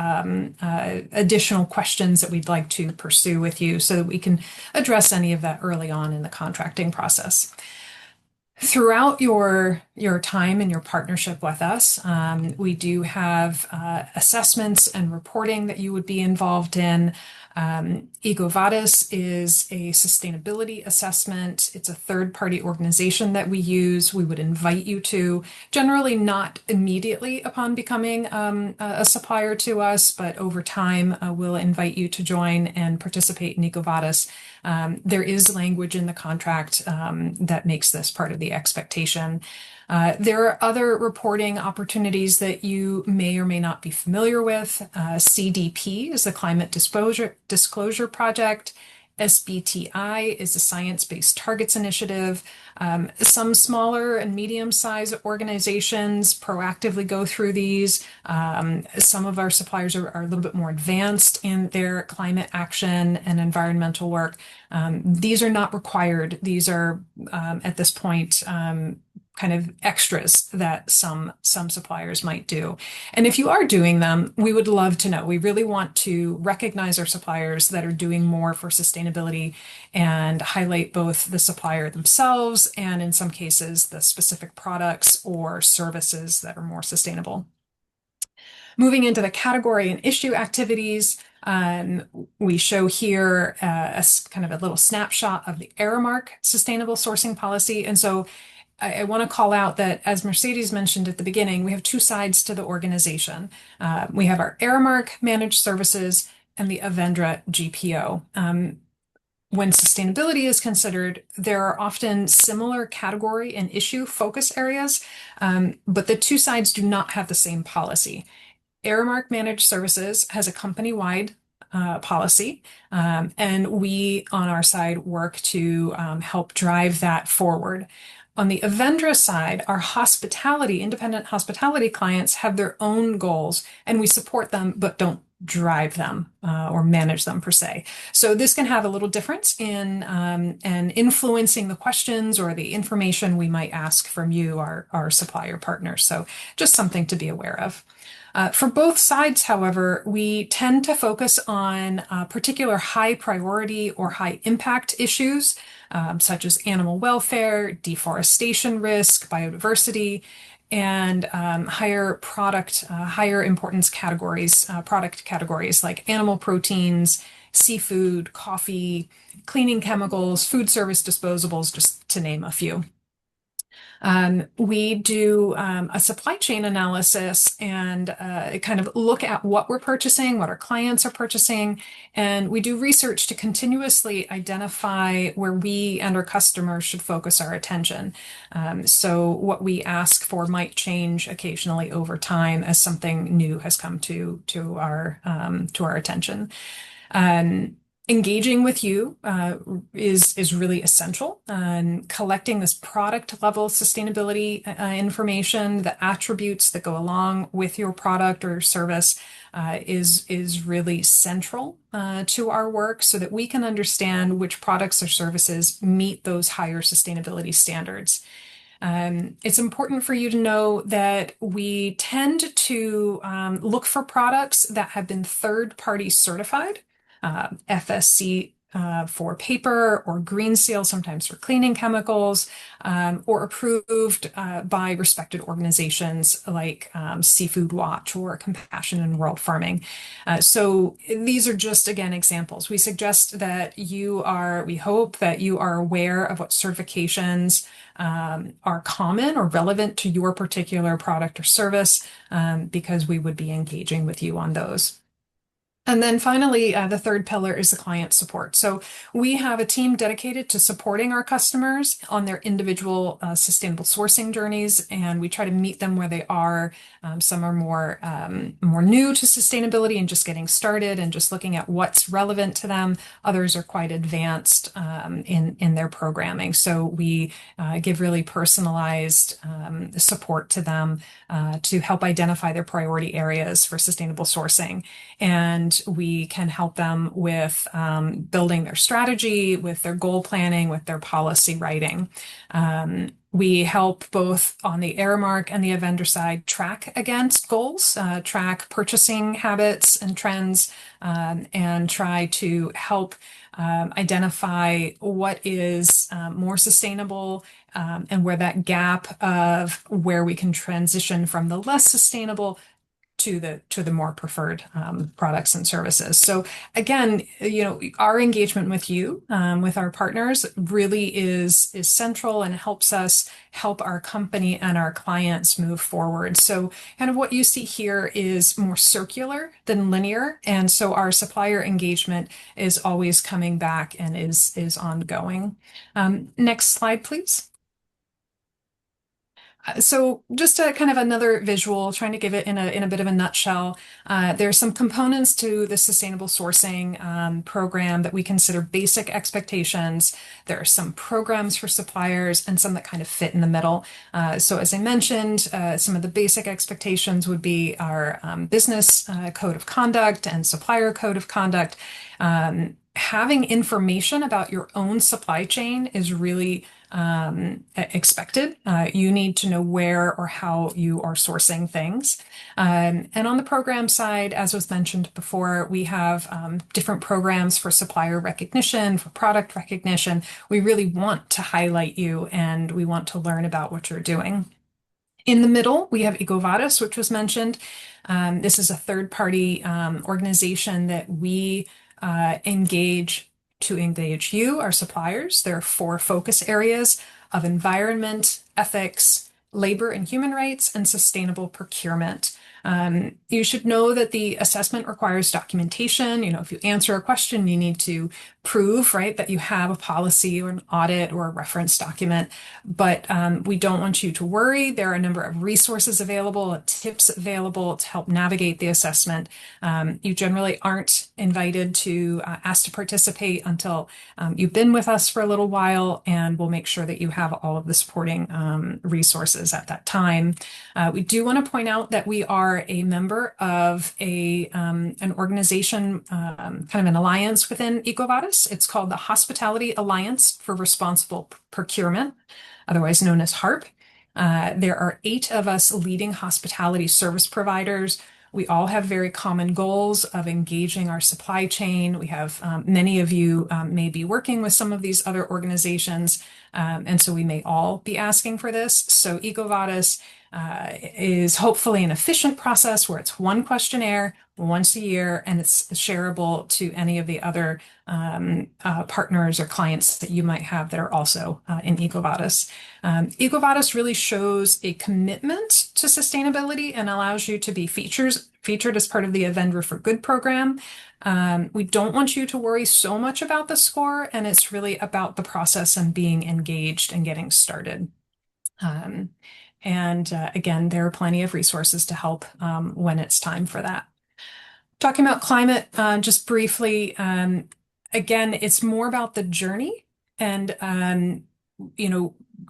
additional questions that we'd like to pursue with you so that we can address any of that early on in the contracting process. Throughout your time and your partnership with us, we do have assessments and reporting that you would be involved in. EcoVadis is a sustainability assessment. It's a third-party organization that we use. We would invite you to, generally not immediately upon becoming a supplier to us, but over time we'll invite you to join and participate in EcoVadis. There is language in the contract that makes this part of the expectation. There are other reporting opportunities that you may or may not be familiar with. CDP is the Climate Disclosure Project. SBTI is a Science-Based Targets Initiative. Some smaller and medium-sized organizations proactively go through these. Some of our suppliers are a little bit more advanced in their climate action and environmental work. These are not required. These are, at this point, kind of extras that some suppliers might do. And if you are doing them, we would love to know. We really want to recognize our suppliers that are doing more for sustainability and highlight both the supplier themselves and in some cases the specific products or services that are more sustainable. Moving into the category and issue activities, we show here a kind of a little snapshot of the Aramark sustainable sourcing policy. And so I want to call out that, as Mercedes mentioned at the beginning, we have two sides to the organization. We have our Aramark Managed Services and the Avendra GPO. When sustainability is considered, there are often similar category and issue focus areas, but the two sides do not have the same policy. Aramark Managed Services has a company-wide policy, and we on our side work to help drive that forward. On the Avendra side, our independent hospitality clients have their own goals, and we support them, but don't drive them or manage them per se. So this can have a little difference in and influencing the questions or the information we might ask from you, our supplier partners. So just something to be aware of. For both sides, however, we tend to focus on particular high priority or high impact issues, such as animal welfare, deforestation risk, biodiversity, and higher importance categories, product categories like animal proteins, seafood, coffee, cleaning chemicals, food service disposables, just to name a few. We do a supply chain analysis and kind of look at what we're purchasing, what our clients are purchasing, and we do research to continuously identify where we and our customers should focus our attention. So what we ask for might change occasionally over time as something new has come to our attention. Engaging with you is really essential. Collecting this product level sustainability information, the attributes that go along with your product or service is really central to our work so that we can understand which products or services meet those higher sustainability standards. It's important for you to know that we tend to look for products that have been third-party certified, FSC for paper, or Green Seal sometimes for cleaning chemicals, or approved by respected organizations like Seafood Watch or Compassion in World Farming. So these are just, again, examples. We suggest that we hope that you are aware of what certifications are common or relevant to your particular product or service, because we would be engaging with you on those. And then finally, the third pillar is the client support. So we have a team dedicated to supporting our customers on their individual sustainable sourcing journeys, and we try to meet them where they are. Some are more new to sustainability and just getting started and just looking at what's relevant to them. Others are quite advanced in their programming. So we give really personalized support to them to help identify their priority areas for sustainable sourcing. And we can help them with building their strategy, with their goal planning, with their policy writing. We help both on the Aramark and the Avendra side track against goals, track purchasing habits and trends, and try to help identify what is more sustainable, and where that gap of where we can transition from the less sustainable to the more preferred products and services. So again, our engagement with you, with our partners, really is central and helps us help our company and our clients move forward. So kind of what you see here is more circular than linear, and so our supplier engagement is always coming back and is ongoing. Next slide, please. So just a kind of another visual, trying to give it in a bit of a nutshell. There's some components to the sustainable sourcing program that we consider basic expectations. There are some programs for suppliers and some that kind of fit in the middle. So as I mentioned, some of the basic expectations would be our business code of conduct and supplier code of conduct. Having information about your own supply chain is really expected. You need to know where or how you are sourcing things. And on the program side, as was mentioned before, we have different programs for supplier recognition, for product recognition. We really want to highlight you and we want to learn about what you're doing. In the middle, we have EcoVadis, which was mentioned. This is a third-party organization that we engage you, our suppliers. There are 4 focus areas of environment, ethics, labor and human rights, and sustainable procurement. You should know that the assessment requires documentation. If you answer a question, you need to prove, right, that you have a policy or an audit or a reference document. But we don't want you to worry. There are a number of resources available, tips available to help navigate the assessment. You generally aren't invited to ask to participate until you've been with us for a little while, and we'll make sure that you have all of the supporting resources at that time. We do want to point out that we are a member of an organization, kind of an alliance within EcoVadis. It's called the Hospitality Alliance for Responsible Procurement, otherwise known as HARP. There are 8 of us leading hospitality service providers. We all have very common goals of engaging our supply chain. We have many of you may be working with some of these other organizations, and so we may all be asking for this. So EcoVadis is hopefully an efficient process where it's one questionnaire once a year, and it's shareable to any of the other partners or clients that you might have that are also in EcoVadis. EcoVadis really shows a commitment to sustainability and allows you to be featured as part of the Avendra for Good program. We don't want you to worry so much about the score, and it's really about the process and being engaged and getting started. Again, there are plenty of resources to help when it's time for that. Talking about climate, just briefly, again, it's more about the journey and,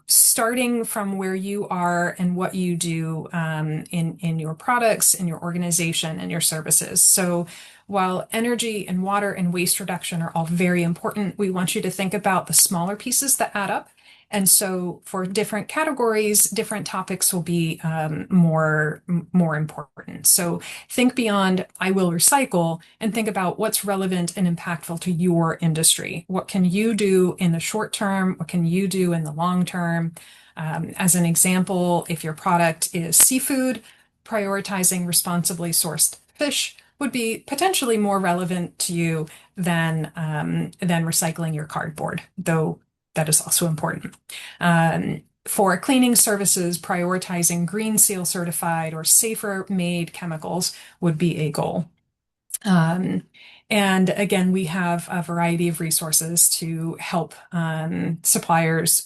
starting from where you are and what you do in your products, in your organization, and your services. So while energy and water and waste reduction are all very important, we want you to think about the smaller pieces that add up And so for different categories, different topics will be more important. So think beyond I will recycle and think about what's relevant and impactful to your industry. What can you do in the short term? What can you do in the long term? As an example, if your product is seafood, prioritizing responsibly sourced fish would be potentially more relevant to you than recycling your cardboard, though that is also important. For cleaning services, prioritizing Green Seal certified or safer made chemicals would be a goal. And again, we have a variety of resources to help suppliers,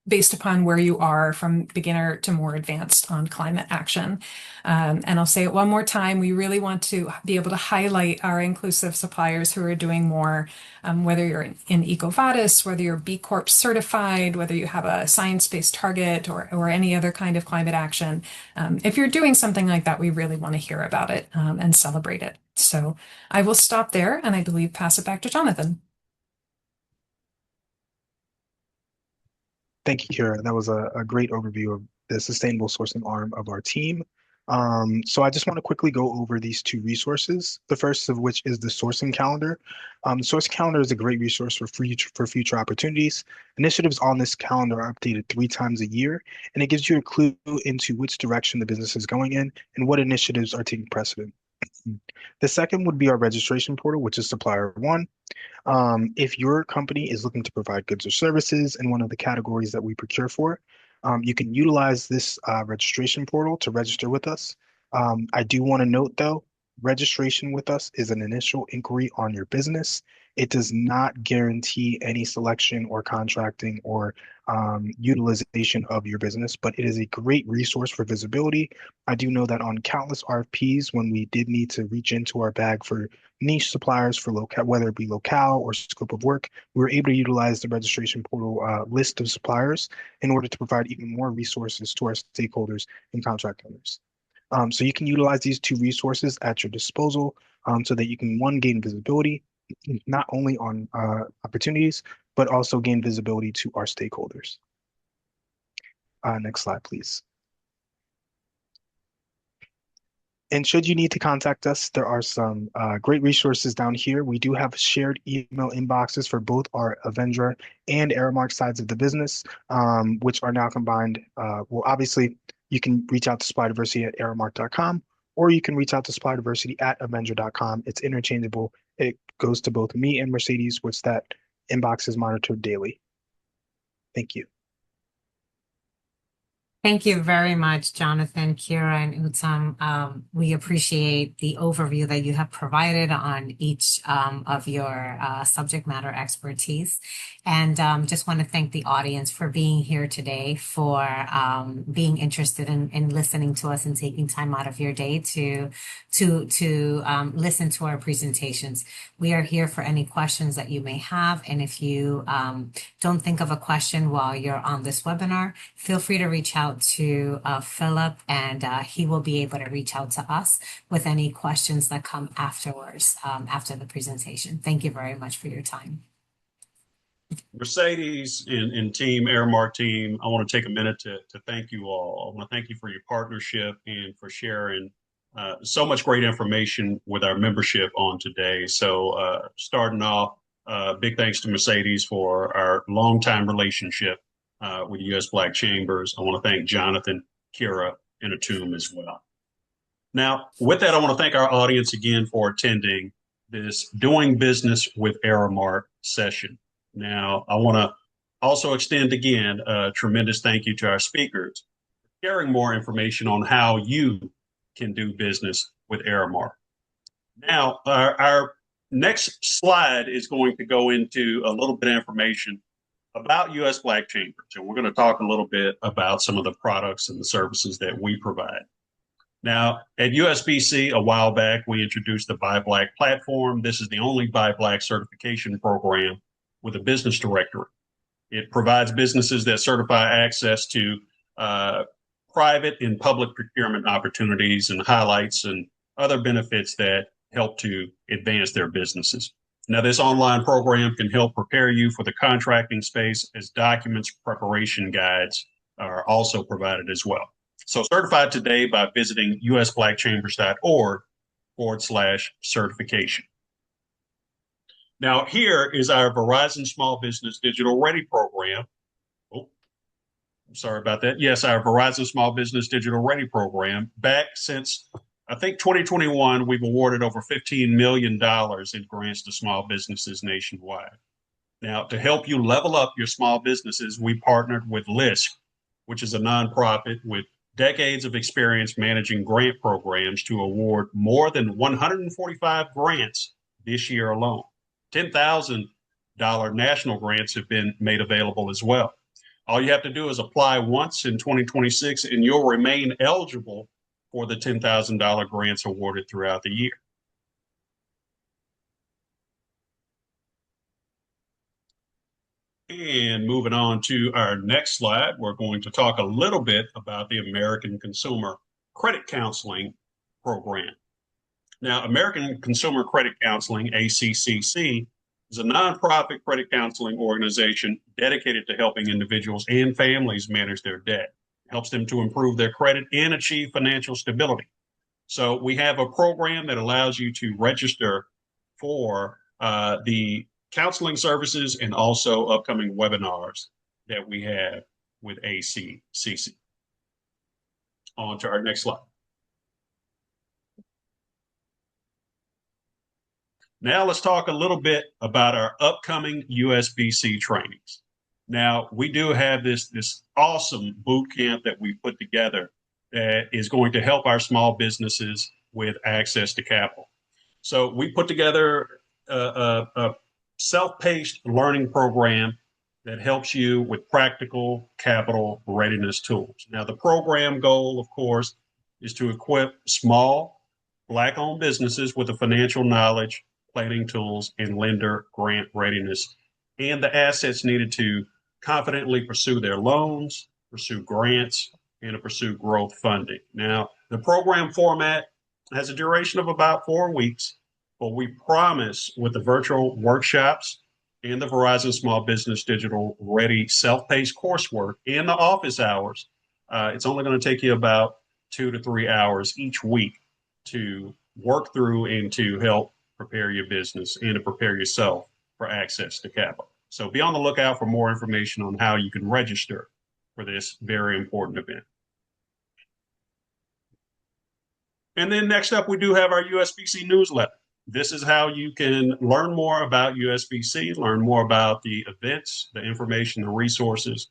based upon where you are from beginner to more advanced on climate action. And I'll say it one more time, we really want to be able to highlight our inclusive suppliers who are doing more, whether you're in EcoVadis, whether you're B Corp certified, whether you have a science-based target or any other kind of climate action. If you're doing something like that, we really want to hear about it and celebrate it. So I will stop there and I believe pass it back to Jonathan. Thank you, Kira. That was a great overview of the sustainable sourcing arm of our team. So I just want to quickly go over these two resources. The first of which is the sourcing calendar. The sourcing calendar is a great resource for future opportunities. Initiatives on this calendar are updated 3 times a year, and it gives you a clue into which direction the business is going in and what initiatives are taking precedent. The second would be our registration portal, which is Supplier One. If your company is looking to provide goods or services in one of the categories that we procure for, you can utilize this registration portal to register with us. I do want to note, though, registration with us is an initial inquiry on your business. It does not guarantee any selection or contracting or utilization of your business, but it is a great resource for visibility. I do know that on countless RFPs, when we did need to reach into our bag for niche suppliers for local, whether it be locale or scope of work, we were able to utilize the registration portal list of suppliers in order to provide even more resources to our stakeholders and contract owners. So you can utilize these two resources at your disposal so that you can, one, gain visibility, not only on opportunities, but also gain visibility to our stakeholders. Next slide, please. And should you need to contact us, there are some great resources down here. We do have shared email inboxes for both our Avendra and Aramark sides of the business, which are now combined. Well, obviously, you can reach out to supplydiversity@aramark.com, or you can reach out to supplydiversity@avendra.com. It's interchangeable. It goes to both me and Mercedes, which that inbox is monitored daily. Thank you. Thank you very much, Jonathan, Kira, and Uttam. We appreciate the overview that you have provided on each of your subject matter expertise. And just want to thank the audience for being here today, for being interested in listening to us and taking time out of your day to listen to our presentations. We are here for any questions that you may have. And if you don't think of a question while you're on this webinar, feel free to reach out to Philip, and he will be able to reach out to us with any questions that come afterwards, after the presentation. Thank you very much for your time. Mercedes and team, Aramark team, I want to take a minute to thank you all. I want to thank you for your partnership and for sharing so much great information with our membership on today. So starting off, big thanks to Mercedes for our longtime relationship with the U.S. Black Chambers. I want to thank Jonathan, Kira, and Atum as well. Now, with that, I want to thank our audience again for attending this Doing Business with Aramark session. Now, I want to also extend again a tremendous thank you to our speakers for sharing more information on how you can do business with Aramark. Now, our next slide is going to go into a little bit of information about U.S. Black Chambers, and we're going to talk a little bit about some of the products and the services that we provide. Now, at USBC, a while back, we introduced the Buy Black platform. This is the only Buy Black certification program with a business directory. It provides businesses that certify access to private and public procurement opportunities and highlights and other benefits that help to advance their businesses. Now, this online program can help prepare you for the contracting space, as documents preparation guides are also provided as well. So certify today by visiting usblackchambers.org/certification. Now, here is our Verizon Small Business Digital Ready program. Oh, I'm sorry about that. Yes, our Verizon Small Business Digital Ready program. Back since, I think, 2021, we've awarded over $15 million in grants to small businesses nationwide. Now, to help you level up your small businesses, we partnered with LISC, which is a nonprofit with decades of experience managing grant programs, to award more than 145 grants this year alone. $10,000 national grants have been made available as well. All you have to do is apply once in 2026, and you'll remain eligible for the $10,000 grants awarded throughout the year. And moving on to our next slide, we're going to talk a little bit about the American Consumer Credit Counseling Program. Now, American Consumer Credit Counseling, ACCC, is a nonprofit credit counseling organization dedicated to helping individuals and families manage their debt. It helps them to improve their credit and achieve financial stability. So we have a program that allows you to register for the counseling services and also upcoming webinars that we have with ACCC. On to our next slide. Now let's talk a little bit about our upcoming USBC trainings. Now, we do have this awesome boot camp that we put together that is going to help our small businesses with access to capital. So we put together a self-paced learning program that helps you with practical capital readiness tools. Now, the program goal, of course, is to equip small Black-owned businesses with the financial knowledge, planning tools, and lender grant readiness, and the assets needed to confidently pursue their loans, pursue grants, and to pursue growth funding. Now, the program format has a duration of about 4 weeks, but we promise with the virtual workshops and the Verizon Small Business Digital Ready self-paced coursework and the office hours, it's only going to take you about 2 to 3 hours each week to work through and to help prepare your business and to prepare yourself for access to capital. So be on the lookout for more information on how you can register for this very important event. And then next up, we do have our USBC newsletter. This is how you can learn more about USBC, learn more about the events, the information, the resources,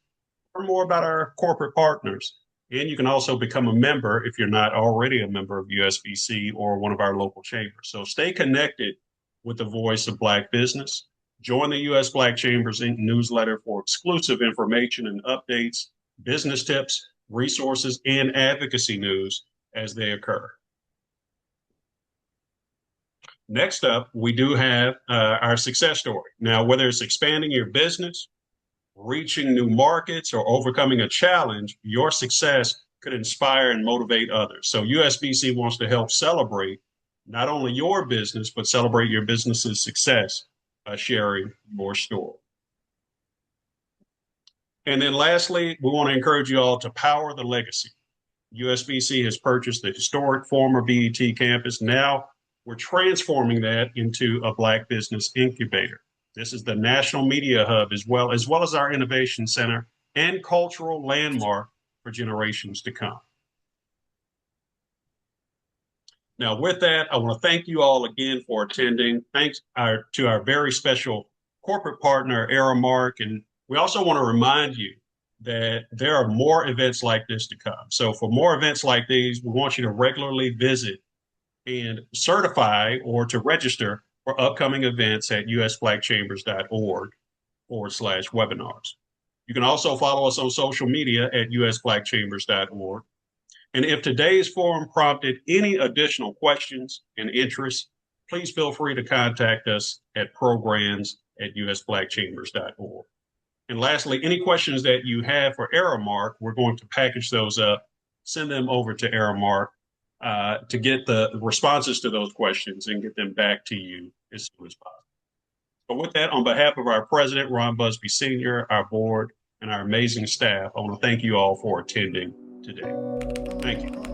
learn more about our corporate partners. And you can also become a member if you're not already a member of USBC or one of our local chambers. So stay connected with the voice of Black business. Join the US Black Chambers Inc. newsletter for exclusive information and updates, business tips, resources, and advocacy news as they occur. Next up, we do have our success story. Now, whether it's expanding your business, reaching new markets, or overcoming a challenge, your success could inspire and motivate others. So USBC wants to help celebrate not only your business, but celebrate your business's success by sharing your story. And then lastly, we want to encourage you all to power the legacy. USBC has purchased the historic former BET campus. Now we're transforming that into a Black business incubator. This is the national media hub as well as our innovation center and cultural landmark for generations to come. Now, with that, I want to thank you all again for attending. Thanks to our very special corporate partner, Aramark. And we also want to remind you that there are more events like this to come. So for more events like these, we want you to regularly visit and certify or to register for upcoming events at usblackchambers.org/webinars. You can also follow us on social media at usblackchambers.org. And if today's forum prompted any additional questions and interests, please feel free to contact us at programs@usblackchambers.org. And lastly, any questions that you have for Aramark, we're going to package those up, send them over to Aramark to get the responses to those questions and get them back to you as soon as possible. But with that, on behalf of our president, Ron Busby Sr., our board, and our amazing staff, I want to thank you all for attending today. Thank you.